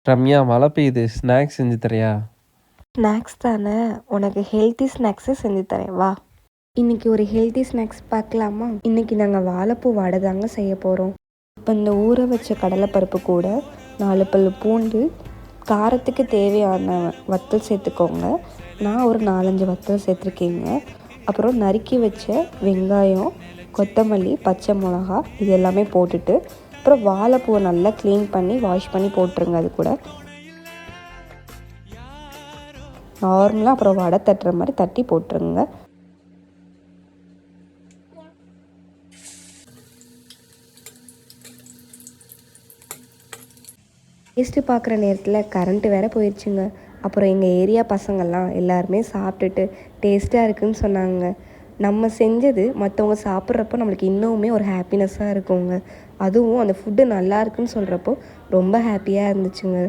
ரம்யா, மழை பெய்யுது. ஸ்நாக்ஸ் செஞ்சு தரியா? ஸ்நாக்ஸ் தானே, உனக்கு ஹெல்த்தி ஸ்நாக்ஸே செஞ்சு தரேன் வா. இன்றைக்கி ஒரு ஹெல்த்தி ஸ்நாக்ஸ் பார்க்கலாமா? இன்றைக்கி நாங்கள் வாழைப்பூ வடை தாங்க செய்ய போகிறோம். இப்போ இந்த ஊற வச்ச கடலைப்பருப்பு கூட 4 பல் பூண்டு, காரத்துக்கு தேவையான வத்தல் சேர்த்துக்கோங்க. நான் ஒரு 4-5 வத்தல் சேர்த்துருக்கேங்க. அப்புறம் நறுக்கி வச்ச வெங்காயம், கொத்தமல்லி, பச்சை மிளகா இது எல்லாமே போட்டுட்டு, அப்புறம் வாழைப்பூவை நல்லா க்ளீன் பண்ணி வாஷ் பண்ணி போட்டுருங்க. அது கூட நார்மலாக அப்புறம் வடை தட்டுற மாதிரி தட்டி போட்டுருங்க. டேஸ்ட்டு பார்க்குற நேரத்தில் கரண்ட்டு வேறு போயிடுச்சுங்க. அப்புறம் எங்கள் ஏரியா பசங்கள்லாம் எல்லாருமே சாப்பிட்டுட்டு டேஸ்ட்டாக இருக்குதுன்னு சொன்னாங்க. நம்ம செஞ்சது மற்றவங்க சாப்பிட்றப்போ நம்மளுக்கு இன்னுமே ஒரு ஹாப்பினஸ்ஸாக இருக்குங்க. அதுவும் அந்த ஃபுட்டு நல்லா இருக்குன்னு சொல்கிறப்போ ரொம்ப ஹாப்பியாக இருந்துச்சுங்க.